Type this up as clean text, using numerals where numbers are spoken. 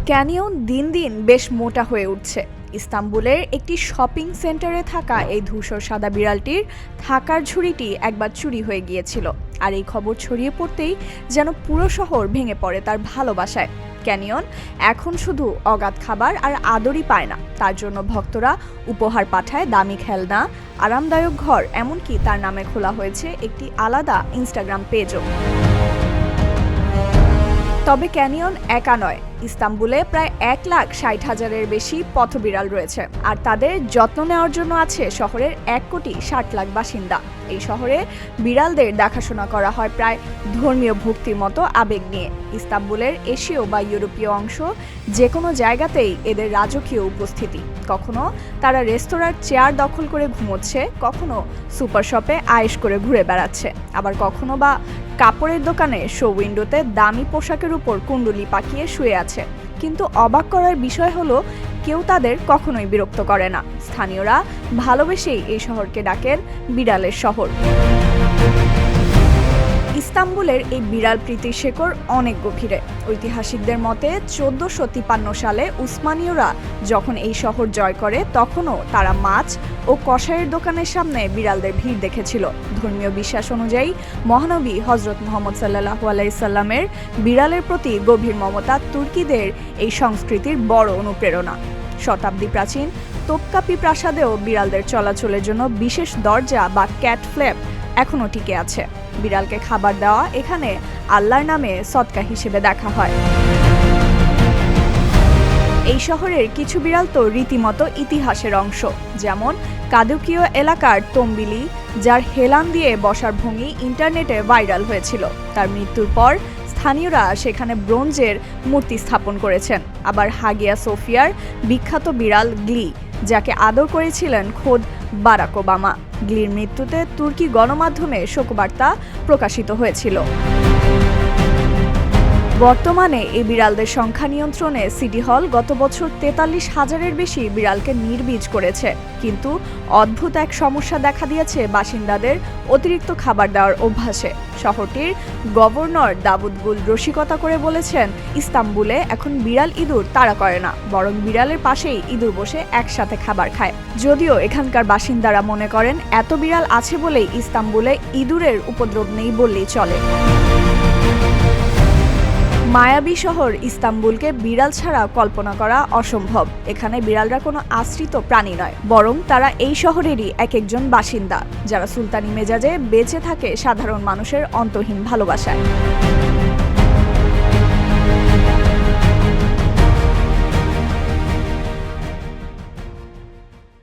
Canyon দিন দিন বেশ মোটা হয়ে উঠছে। ইস্তাম্বুলের একটি শপিং সেন্টারে থাকা এই ধূসর সাদা বিড়ালটির থাকার ঝুড়িটি একবার চুরি হয়ে গিয়েছিল, আর এই খবর ছড়িয়ে পড়তেই যেন পুরো শহর ভেঙে পড়ে তার ভালোবাসায়। ক্যানিয়ন এখন শুধু অগাধ খাবার আর আদরই পায় না, তার জন্য ভক্তরা উপহার পাঠায় দামি খেলনা, আরামদায়ক ঘর, এমনকি তার নামে খোলা হয়েছে একটি আলাদা ইনস্টাগ্রাম পেজও। তবে ক্যানিয়ন একা নয়। ইস্তাম্বুলে প্রায় 1,60,000-এর বেশি পথবিড়াল রয়েছে, আর তাদের যত্ন নেওয়ার জন্য আছে শহরের 1,60,00,000 বাসিন্দা। এই শহরে বিড়ালদের দেখাশোনা করা হয় প্রায় ধর্মীয় ভক্তির মতো আবেগ নিয়ে। ইস্তাম্বুলের এশীয় বা ইউরোপীয় অংশ যে কোনো জায়গাতেই এদের রাজকীয় উপস্থিতি। কখনো তারা রেস্তোরাঁর চেয়ার দখল করে ঘুমোচ্ছে, কখনো সুপার শপে আয়েশ করে ঘুরে বেড়াচ্ছে, আবার কখনো বা কাপড়ের দোকানে শো উইন্ডোতে দামি পোশাকের উপর কুণ্ডলি পাকিয়ে শুয়ে আছে। কিন্তু অবাক করার বিষয় হলো, কেউ তাদের কখনোই বিরক্ত করে না। স্থানীয়রা ভালোবেসেই এই শহরকে ডাকেন বিড়ালের শহর। ইস্তাম্বুলের এই বিড়াল প্রীতির শেকড় অনেক গভীরে। ঐতিহাসিকদের মতে 1453 সালে উসমানীয়রা যখন এই শহর জয় করে, তখনও তারা মাছ ও কসাইয়ের দোকানের সামনে বিড়ালদের ভিড় দেখেছিল। ধর্মীয় বিশ্বাস অনুযায়ী মহানবী হজরত মুহাম্মদ সাল্লাল্লাহু আলাইহি সাল্লামের বিড়ালের প্রতি গভীর মমতা তুর্কিদের এই সংস্কৃতির বড় অনুপ্রেরণা। শতাব্দী প্রাচীন তোপকাপি প্রাসাদেও বিড়ালদের চলাচলের জন্য বিশেষ দরজা বা ক্যাট ফ্ল্যাপ এখনও টিকে আছে। বিড়ালকে খাবার দেওয়া এখানে আল্লাহর নামে সদকা হিসেবে দেখা হয়। এই শহরের কিছু বিড়াল তো রীতিমতো ইতিহাসের অংশ, যেমন কাদুকিও এলাকার তম্বিলি, যার হেলান দিয়ে বসার ভঙ্গি ইন্টারনেটে ভাইরাল হয়েছিল। তার মৃত্যুর পর স্থানীয়রা সেখানে ব্রোঞ্জের মূর্তি স্থাপন করেছেন। আবার হাগিয়া সোফিয়ার বিখ্যাত বিড়াল গ্লি, যাকে আদর করেছিলেন খোদ বারাক ওবামা। গ্লির মৃত্যুতে তুর্কি গণমাধ্যমে শোকবার্তা প্রকাশিত হয়েছিল। বর্তমানে এই বিড়ালদের সংখ্যা নিয়ন্ত্রণে সিটি হল গত বছর 43,000-এর বেশি বিড়ালকে নির্বীজ করেছে। কিন্তু অদ্ভুত এক সমস্যা দেখা দিয়েছে বাসিন্দাদের অতিরিক্ত খাবার দেওয়ার অভ্যাসে। শহরটির গভর্নর দাউদ গুল রসিকতা করে বলেছেন, ইস্তাম্বুলে এখন বিড়াল ইঁদুর তাড়া করে না, বরং বিড়ালের পাশেই ইঁদুর বসে একসাথে খাবার খায়। যদিও এখানকার বাসিন্দারা মনে করেন এত বিড়াল আছে বলেই ইস্তাম্বুলে ইঁদুরের উপদ্রব নেই বললেই চলে। মায়াবী শহর ইস্তাম্বুলকে বিড়াল ছাড়া কল্পনা করা অসম্ভব। এখানে বিড়ালরা কোনো আশ্রিত প্রাণী নয়, বরং তারা এই শহরেরই একজন বাসিন্দা, যারা সুলতানি মেজাজে বেঁচে থাকে সাধারণ মানুষের অন্তহীন ভালোবাসায়।